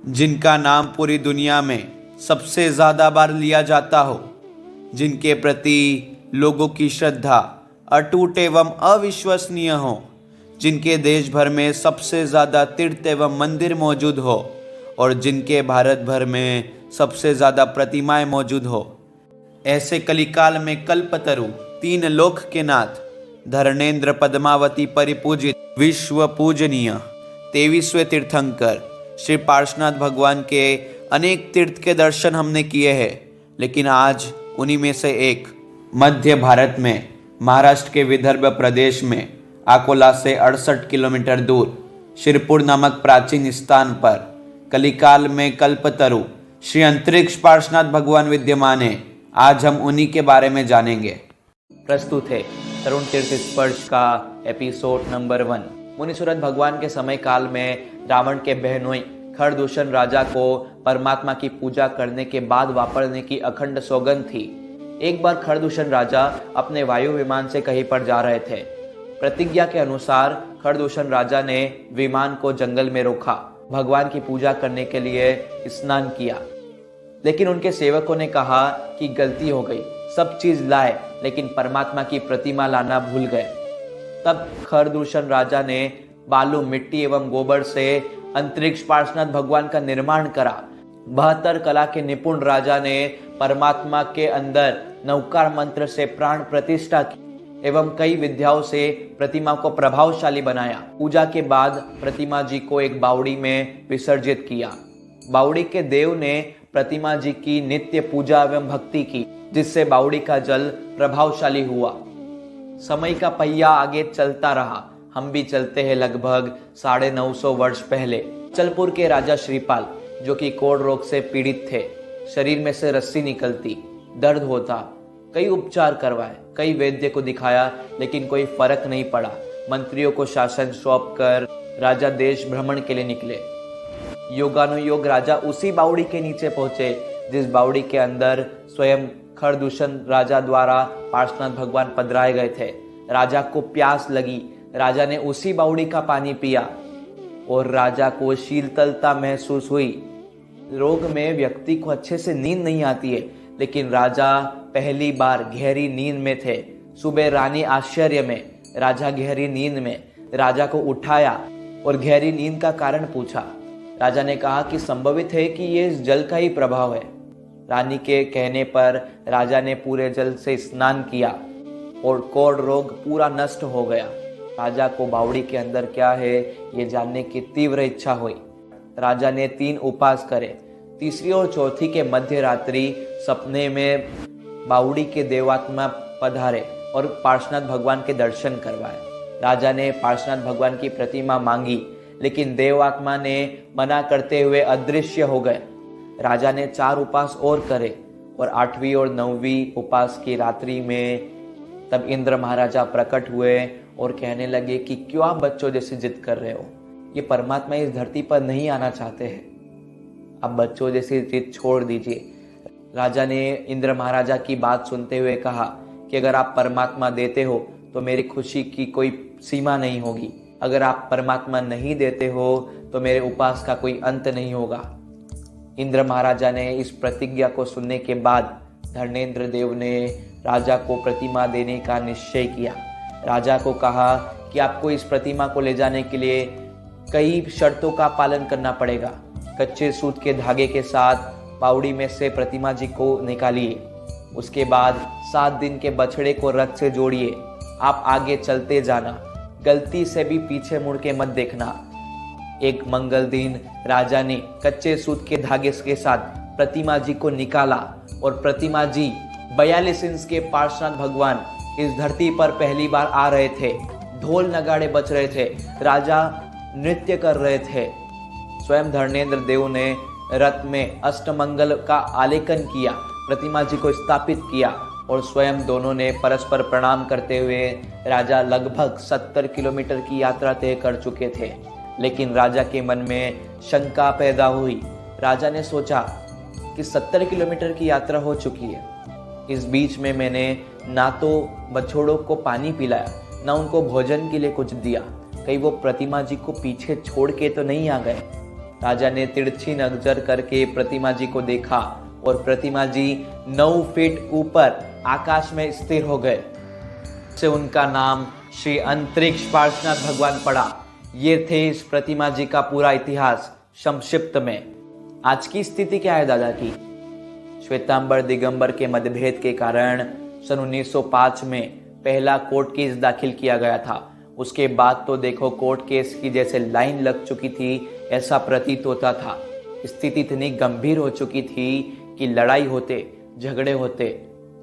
जिनका नाम पूरी दुनिया में सबसे ज़्यादा बार लिया जाता हो, जिनके प्रति लोगों की श्रद्धा अटूट एवं अविश्वसनीय हो, जिनके देश भर में सबसे ज़्यादा तीर्थ एवं मंदिर मौजूद हो और जिनके भारत भर में सबसे ज़्यादा प्रतिमाएं मौजूद हो, ऐसे कलिकाल में कल्पतरु तीन लोक के नाथ धर्मेंद्र पद्मावती परिपूजित विश्व पूजनीय 23वें तीर्थंकर श्री पार्श्वनाथ भगवान के अनेक तीर्थ के दर्शन हमने किए हैं, लेकिन आज उन्हीं में से एक मध्य भारत में महाराष्ट्र के विदर्भ प्रदेश में अकोला से 68 किलोमीटर दूर शिरपुर नामक प्राचीन स्थान पर कलिकाल में कल्पतरु श्री अंतरिक्ष पार्श्वनाथ भगवान विद्यमान है। आज हम उन्हीं के बारे में जानेंगे। प्रस्तुत है तरुण तीर्थ स्पर्श का एपिसोड नंबर 1। मुनिसुरत भगवान के समय काल में रावण के बहनोई खरदूषण राजा को परमात्मा की पूजा करने के बाद वापरने की अखंड सौगंध थी। एक बार खरदूषण राजा अपने वायु विमान से कहीं पर जा रहे थे। प्रतिज्ञा के अनुसार खरदूषण राजा ने विमान को जंगल में रोका, भगवान की पूजा करने के लिए स्नान किया, लेकिन उनके सेवकों ने कहा कि गलती हो गई, सब चीज लाए लेकिन परमात्मा की प्रतिमा लाना भूल गए। तब खरदूषण राजा ने बालू, मिट्टी एवं गोबर से अंतरिक्ष पार्श्वनाथ भगवान का निर्माण करा। 72 कला के निपुण राजा ने परमात्मा के अंदर नवकार मंत्र से प्राण प्रतिष्ठा की एवं कई विद्याओं से प्रतिमा को प्रभावशाली बनाया। पूजा के बाद प्रतिमा जी को एक बावड़ी में विसर्जित किया। बावड़ी के देव ने प्रतिमा जी की नित्य पूजा एवं भक्ति की, जिससे बावड़ी का जल प्रभावशाली हुआ। समय का पहिया आगे चलता रहा। हम भी चलते हैं लगभग 950 वर्ष पहले। चलपुर के राजा श्रीपाल, जो कि कोढ़ रोग से पीड़ित थे, शरीर में से रस्सी निकलती, दर्द होता, कई उपचार करवाए, कई वैद्य को दिखाया, लेकिन कोई फर्क नहीं पड़ा। मंत्रियों को शासन सौंप कर राजा देश भ्रमण के लिए निकले। योगानुयोग राजा उसी बावड़ी के नीचे पहुंचे जिस बावड़ी के अंदर स्वयं खरदूषण राजा द्वारा पार्श्वनाथ भगवान पधराए गए थे। राजा को प्यास लगी, राजा ने उसी बावड़ी का पानी पिया और राजा को शीतलता महसूस हुई। रोग में व्यक्ति को अच्छे से नींद नहीं आती है, लेकिन राजा पहली बार गहरी नींद में थे। सुबह रानी आश्चर्य में, राजा गहरी नींद में, राजा को उठाया और गहरी नींद का कारण पूछा। राजा ने कहा कि संभवित है कि ये इस जल का ही प्रभाव है। रानी के कहने पर राजा ने पूरे जल से स्नान किया और कोढ़ रोग पूरा नष्ट हो गया। राजा को बावड़ी के अंदर क्या है ये जानने की तीव्र इच्छा हुई। राजा ने 3 उपास करे। तीसरी और चौथी के मध्य रात्रि सपने में बावड़ी के देवात्मा पधारे और पार्श्वनाथ भगवान के दर्शन करवाए। राजा ने पार्श्वनाथ भगवान की प्रतिमा मांगी, लेकिन देवात्मा ने मना करते हुए अदृश्य हो गए। राजा ने 4 उपास और करे और 8वीं और 9वीं उपास की रात्रि में तब इंद्र महाराजा प्रकट हुए और कहने लगे कि क्यों आप बच्चों जैसे जिद कर रहे हो, ये परमात्मा इस धरती पर नहीं आना चाहते हैं, अब बच्चों जैसी जिद छोड़ दीजिए। राजा ने इंद्र महाराजा की बात सुनते हुए कहा कि अगर आप परमात्मा देते हो तो मेरी खुशी की कोई सीमा नहीं होगी, अगर आप परमात्मा नहीं देते हो तो मेरे उपास का कोई अंत नहीं होगा। इंद्र महाराजा ने इस प्रतिज्ञा को सुनने के बाद धर्मेंद्र देव ने राजा को प्रतिमा देने का निश्चय किया। राजा को कहा कि आपको इस प्रतिमा को ले जाने के लिए कई शर्तों का पालन करना पड़ेगा। कच्चे सूत के धागे के साथ बावड़ी में से प्रतिमा जी को निकालिए। उसके बाद 7 दिन के बछड़े को रथ से जोड़िए। आप आगे चलते जाना, गलती से भी पीछे मुड़ के मत देखना। एक मंगल दिन राजा ने कच्चे सूत के धागे के साथ प्रतिमा जी को निकाला और प्रतिमा जी 42 इंच के पार्श्वनाथ भगवान इस धरती पर पहली बार आ रहे थे। ढोल नगाड़े बज रहे थे, राजा नृत्य कर रहे थे। स्वयं धर्मेंद्र देव ने रथ में अष्टमंगल का आलेखन किया, प्रतिमा जी को स्थापित किया और स्वयं दोनों ने परस्पर प्रणाम करते हुए राजा लगभग 70 किलोमीटर की यात्रा तय कर चुके थे। लेकिन राजा के मन में शंका पैदा हुई। राजा ने सोचा कि 70 किलोमीटर की यात्रा हो चुकी है, इस बीच में मैंने ना तो बछड़ों को पानी पिलाया, ना उनको भोजन के लिए कुछ दिया, कहीं वो प्रतिमा जी को पीछे छोड़ के तो नहीं आ गए। राजा ने तिरछी नजर करके प्रतिमा जी को देखा और प्रतिमा जी 9 फीट ऊपर आकाश में स्थिर हो गए। से उनका नाम श्री अंतरिक्ष पार्श्वनाथ भगवान पड़ा। ये थे इस प्रतिमा जी का पूरा इतिहास संक्षिप्त में। आज की स्थिति क्या है दादा की? श्वेतांबर दिगंबर के मतभेद के कारण सन 1905 में पहला कोर्ट केस दाखिल किया गया था। उसके बाद तो देखो कोर्ट केस की जैसे लाइन लग चुकी थी, ऐसा प्रतीत होता था। स्थिति इतनी गंभीर हो चुकी थी कि लड़ाई होते, झगड़े होते,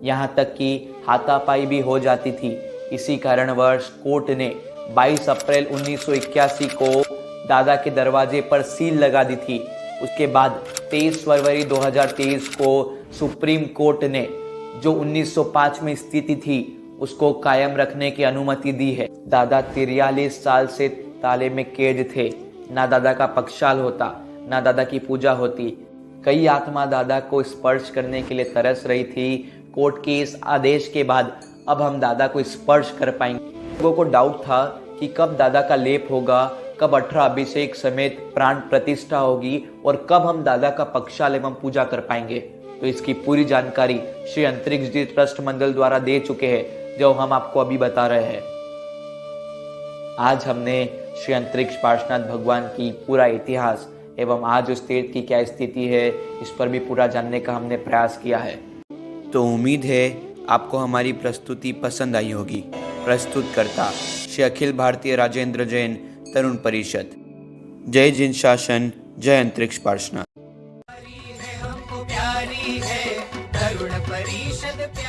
यहाँ तक कि हाथापाई भी हो जाती थी। इसी कारणवश कोर्ट ने 22 अप्रैल 1981 को दादा के दरवाजे पर सील लगा दी थी। उसके बाद 23 फरवरी 2023 को सुप्रीम कोर्ट ने जो 1905 में स्थिति थी उसको कायम रखने की अनुमति दी है। दादा 43 साल से ताले में कैद थे। ना दादा का पक्षाल होता, ना दादा की पूजा होती। कई आत्मा दादा को स्पर्श करने के लिए तरस रही थी। कोर्ट के इस आदेश के बाद अब हम दादा को स्पर्श कर पाएंगे। लोगों को डाउट था कि कब दादा का लेप होगा, कब 18 अभिषेक समेत प्राण प्रतिष्ठा होगी और कब हम दादा का पक्षाल एवं पूजा कर पाएंगे। तो इसकी पूरी जानकारी श्री अंतरिक्ष जी ट्रस्ट मंडल द्वारा दे चुके हैं, जो हम आपको अभी बता रहे हैं। आज हमने श्री अंतरिक्ष पार्श्वनाथ भगवान की पूरा इतिहास एवं आज उस तीर्थ की क्या स्थिति है, इस पर भी पूरा जानने का हमने प्रयास किया है। तो उम्मीद है आपको हमारी प्रस्तुति पसंद आई होगी। प्रस्तुतकर्ता श्री अखिल भारतीय राजेंद्र जैन तरुण परिषद। जय जिन शासन, जय अंतरिक्ष पार्श्वनाथ। हमको प्यारी है तरुण परिषद।